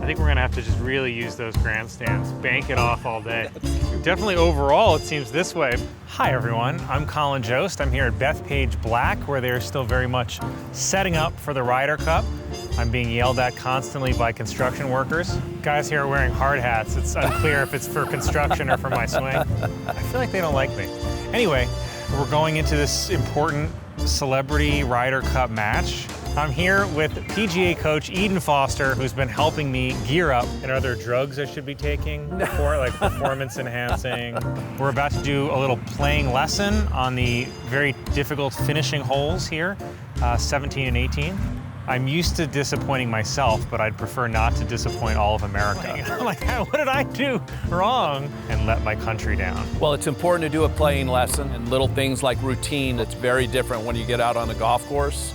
I think we're gonna have to just really use those grandstands, bank it off all day. Definitely overall, it seems this way. Hi everyone, I'm Colin Jost. I'm here at Bethpage Black, where they're still very much setting up for the Ryder Cup. I'm being yelled at constantly by construction workers. Guys here are wearing hard hats. It's unclear if it's for construction or for my swing. I feel like they don't like me. Anyway, we're going into this important celebrity Ryder Cup match. I'm here with PGA Coach Eden Foster, who's been helping me gear up. And are there drugs I should be taking for, like performance enhancing? We're about to do a little playing lesson on the very difficult finishing holes here, 17 and 18. I'm used to disappointing myself, but I'd prefer not to disappoint all of America. I'm like, what did I do wrong? And let my country down. Well, it's important to do a playing lesson and little things like routine. That's very different when you get out on the golf course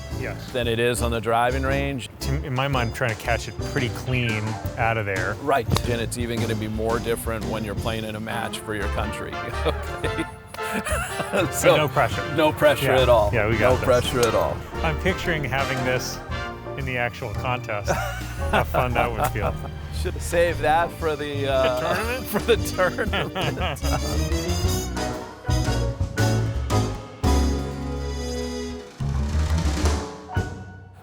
than it is on the driving range. In my mind, I'm trying to catch it pretty clean out of there. Right, and it's even going to be more different when you're playing in a match for your country. Okay. So no pressure. No pressure at all. Yeah, we got no pressure at all. I'm picturing having this in the actual contest. How fun that would feel. Should have saved that for the tournament? For the tournament.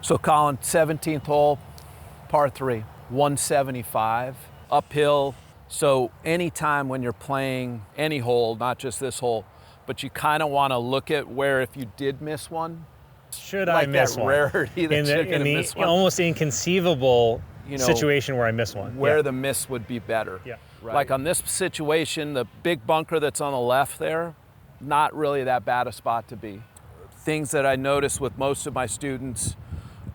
So Colin, 17th hole, par 3, 175, uphill. So anytime when you're playing any hole, not just this hole, but you kind of want to look at where if you did miss one, should I miss that one? rarity that you're going to miss one. Almost inconceivable situation where I miss one. Where the miss would be better. Yeah. Right. Like on this situation, the big bunker that's on the left there, not really that bad a spot to be. Things that I notice with most of my students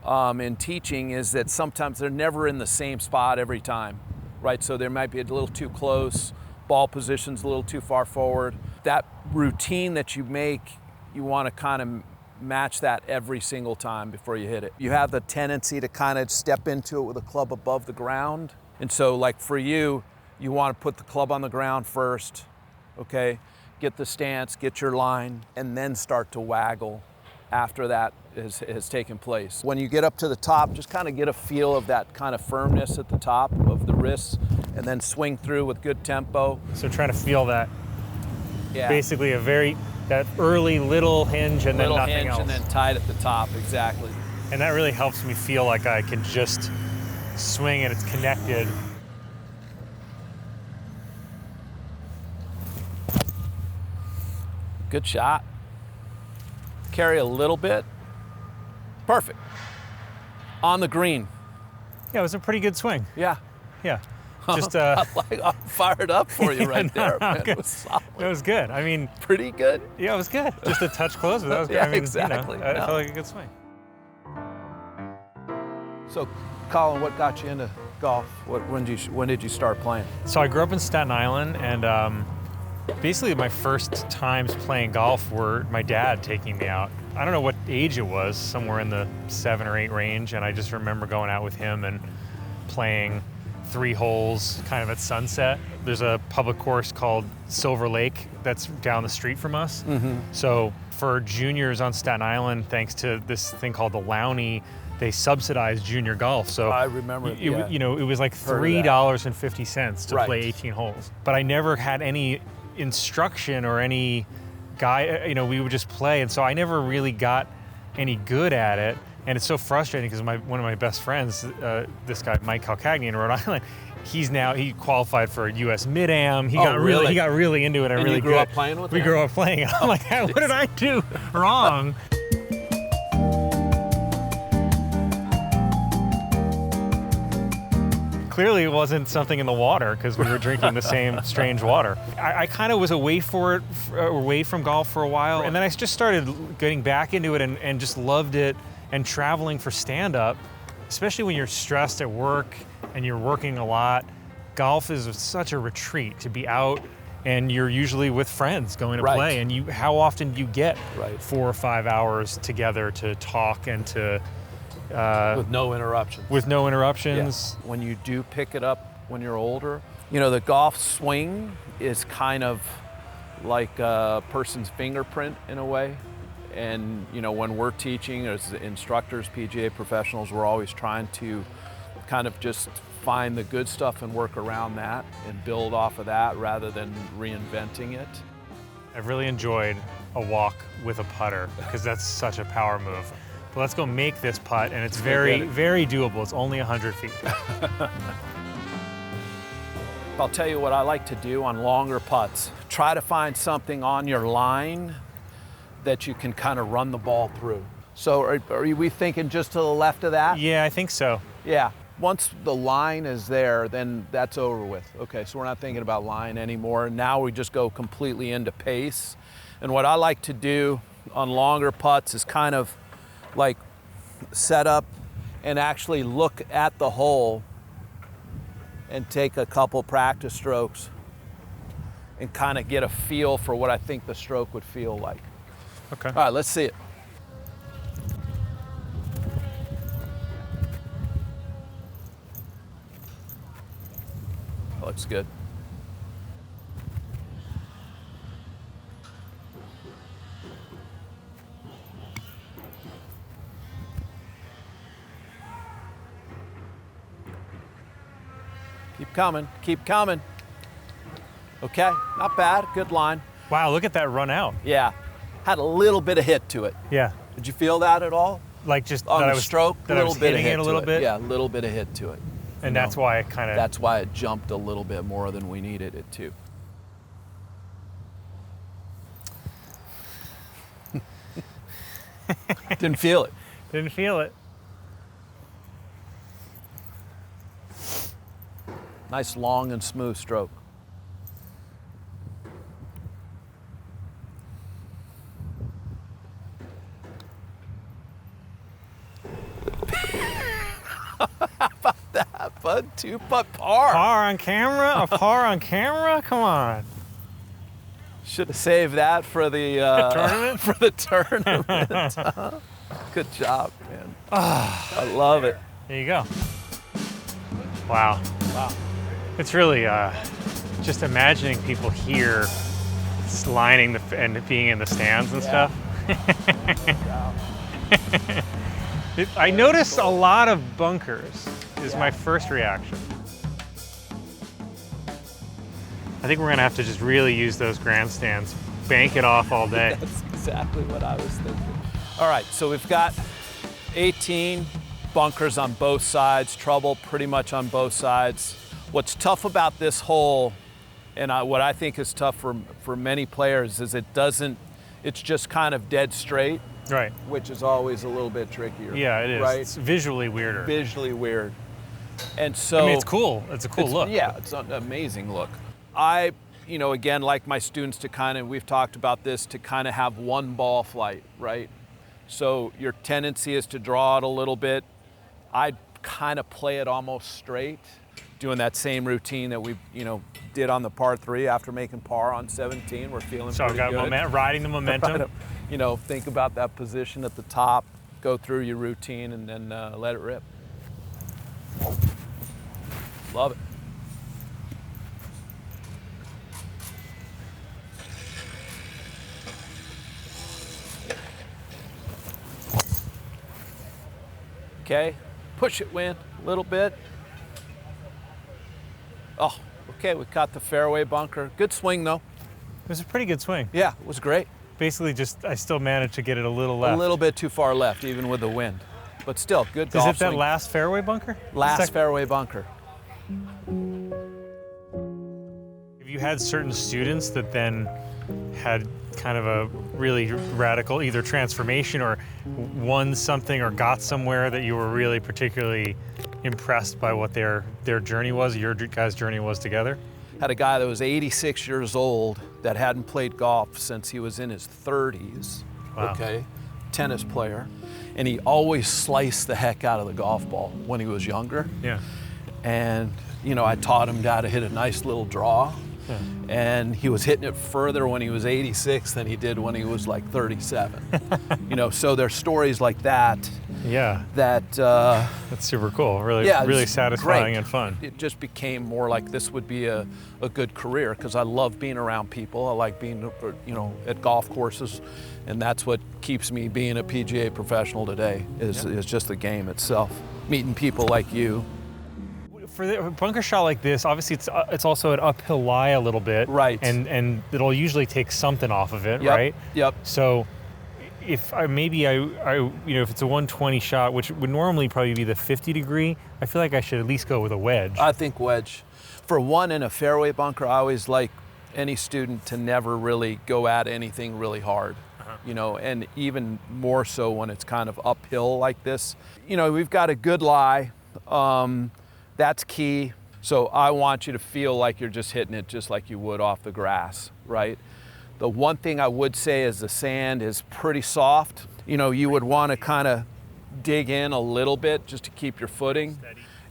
in teaching is that sometimes they're never in the same spot every time, right? So there might be a little too close, ball position's a little too far forward. That routine that you make, you want to kind of match that every single time before you hit it. You have the tendency to kind of step into it with a club above the ground. And so like for you, you want to put the club on the ground first, okay? Get the stance, get your line, and then start to waggle after that has taken place. When you get up to the top, just kind of get a feel of that kind of firmness at the top of the wrists and then swing through with good tempo. So trying to feel that, yeah. Basically that early little hinge and then nothing else. And then tight at the top, exactly. And that really helps me feel like I can just swing and it's connected. Good shot. Carry a little bit. Perfect. On the green. Yeah, it was a pretty good swing. Yeah. Yeah. Just I'm fired up for you right there, man. It was solid. It was good. I mean, pretty good. Yeah, it was good. Just a touch close, but that was good. Yeah, I mean, exactly. I felt like a good swing. So, Colin, what got you into golf? When did you start playing? So I grew up in Staten Island, and basically my first times playing golf were my dad taking me out. I don't know what age it was, somewhere in the 7 or 8 range, and I just remember going out with him and playing 3 holes kind of at sunset. There's a public course called Silver Lake that's down the street from us. Mm-hmm. So for juniors on Staten Island, thanks to this thing called the Lowney, they subsidized junior golf. So I remember it. You know, it was like $3.50 to play 18 holes. But I never had any instruction or any guy, we would just play. And so I never really got any good at it. And it's so frustrating because one of my best friends, this guy, Mike Calcagni in Rhode Island, he qualified for a U.S. Mid-Am. He got really into it and really you grew up playing with him? We grew up playing. I'm like, what did I do wrong? Clearly it wasn't something in the water because we were drinking the same strange water. I kind of was away from golf for a while, and then I just started getting back into it and just loved it, and traveling for stand-up, especially when you're stressed at work and you're working a lot. Golf is such a retreat to be out, and you're usually with friends going to play, and how often do you get 4 or 5 hours together to talk and to with no interruptions. With no interruptions. Yeah. When you do pick it up when you're older, the golf swing is kind of like a person's fingerprint in a way. And when we're teaching as instructors, PGA professionals, we're always trying to kind of just find the good stuff and work around that and build off of that rather than reinventing it. I've really enjoyed a walk with a putter because that's such a power move. But let's go make this putt, and it's very, very doable. It's only 100 feet. I'll tell you what I like to do on longer putts. Try to find something on your line that you can kind of run the ball through. So are we thinking just to the left of that? Yeah, I think so. Yeah. Once the line is there, then that's over with. Okay, so we're not thinking about line anymore. Now we just go completely into pace. And what I like to do on longer putts is kind of like set up and actually look at the hole and take a couple practice strokes and kind of get a feel for what I think the stroke would feel like. Okay. All right, let's see it. That looks good. Keep coming, keep coming. Okay, not bad, good line. Wow, look at that run out. Yeah, had a little bit of hit to it. Yeah. Did you feel that at all? Like just On that the I was, stroke, that I was hitting it a little bit? Yeah, a little bit of hit to it. And that's why it kind of... That's why it jumped a little bit more than we needed it to. Didn't feel it. Didn't feel it. Nice long and smooth stroke. How about that, bud? 2-putt par. Par on camera? A par on camera? Come on. Should have saved that for the tournament? For the tournament. Good job, man. I love it. There you go. Wow. Wow. It's really just imagining people here lining and being in the stands and stuff. I noticed a lot of bunkers is my first reaction. I think we're gonna have to just really use those grandstands, bank it off all day. That's exactly what I was thinking. All right, so we've got 18 bunkers on both sides, trouble pretty much on both sides. What's tough about this hole, and what I think is tough for many players, is it's just kind of dead straight. Right. Which is always a little bit trickier. Yeah, it is. Right? It's visually weirder. Visually weird. And so... I mean, it's cool. It's a cool look. Yeah, it's an amazing look. I, again, like my students to kind of, we've talked about this, to kind of have one ball flight, right? So your tendency is to draw it a little bit. I'd kind of play it almost straight, doing that same routine that we, did on the par 3 after making par on 17. We're feeling so pretty I've got riding the momentum. Think about that position at the top, go through your routine, and then let it rip. Love it. Okay, push it, wind, a little bit. Oh, okay, we caught the fairway bunker. Good swing, though. It was a pretty good swing. Yeah, it was great. Basically, I still managed to get it a little left. A little bit too far left, even with the wind. But still, good golf Is it that swing. last fairway bunker? Last fairway bunker. Have you had certain students that then had kind of a really radical either transformation or won something or got somewhere that you were really particularly impressed by what their journey was, your guys' journey was together? Had a guy that was 86 years old that hadn't played golf since he was in his 30s. Wow. Okay, tennis player. And he always sliced the heck out of the golf ball when he was younger. Yeah. And, I taught him how to hit a nice little draw. Yeah. And he was hitting it further when he was 86 than he did when he was like 37. So there's stories like that. Yeah. That's super cool. Really, really satisfying great. And fun. It just became more like this would be a good career because I love being around people. I like being, at golf courses, and that's what keeps me being a PGA professional today is just the game itself. Meeting people like you. For a bunker shot like this, obviously it's also an uphill lie a little bit. Right. And it'll usually take something off of it, Yep. right? Yep. So if I if it's a 120 shot, which would normally probably be the 50 degree, I feel like I should at least go with a wedge. I think wedge. For one in a fairway bunker, I always like any student to never really go at anything really hard. You know, and even more so when it's kind of uphill like this. You know, we've got a good lie. That's key. So I want you to feel like you're just hitting it just like you would off the grass, right? The one thing I would say is the sand is pretty soft. You know, you would want to kind of dig in a little bit just to keep your footing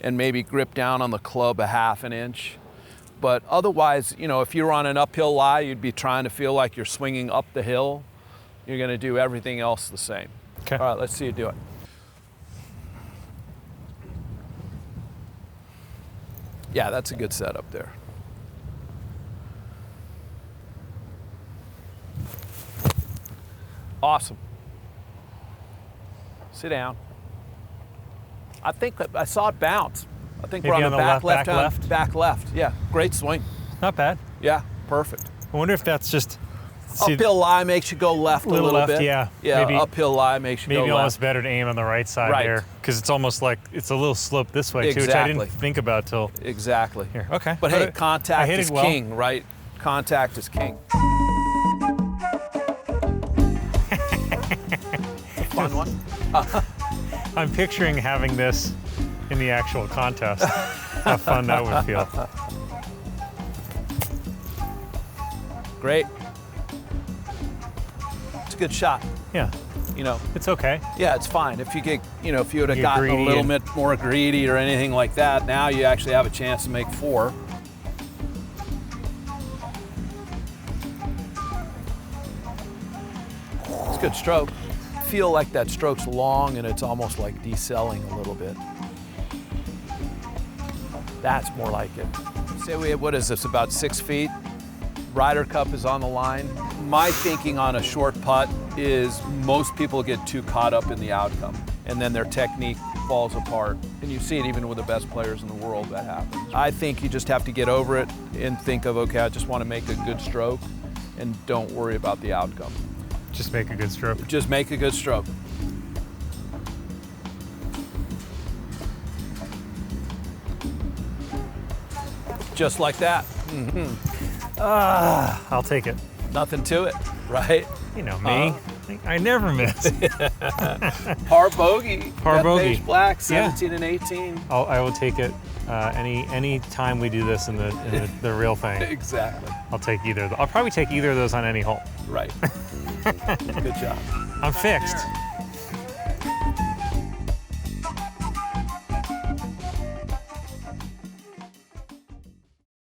and maybe grip down on the club a half an inch. But otherwise, you know, if you're on an uphill lie, you'd be trying to feel like you're swinging up the hill. You're going to do everything else the same. Okay. All right, let's see you do it. Yeah, that's a good setup there. Awesome. Sit down. I think that I saw it bounce. I think Maybe we're on the back left back hand, left? back left. Yeah, great swing. Not bad. Yeah, perfect. I wonder if that's just Uphill lie makes you go left a little left, bit. yeah. Yeah, Maybe- uphill lie makes you go maybe left. almost better to aim on the right side Right. there, because it's almost like it's a little slope this way too, which I Exactly. didn't think about till Exactly. here. Okay. But hey, contact I hit is it well. king, right? Contact is king. It's a fun one. I'm picturing having this in the actual contest. How fun that would feel. Great. It's a good shot. Yeah, You know, it's okay. yeah, it's fine. If you get, you know, if you would have Get gotten a greedy little and- bit more greedy or anything like that, now you actually have a chance to make 4. It's a good stroke. Feel like that stroke's long and it's almost like decelling a little bit. That's more like it. Say we have, what is this, about 6 feet? Ryder Cup is on the line. My thinking on a short putt is most people get too caught up in the outcome and then their technique falls apart. And you see it even with the best players in the world, that happens. I think you just have to get over it and think of, okay, I just want to make a good stroke and don't worry about the outcome. Just make a good stroke. Just make a good stroke. Just like that. I'll take it. Nothing to it, right? You know me. I never miss. Par bogey. Par bogey. Bethpage Black, Yeah. 17 and 18. I will take it any time we do this in the real thing. Exactly. I'll take either. I'll probably take either of those on any hole. Right. Good job. I'm fixed.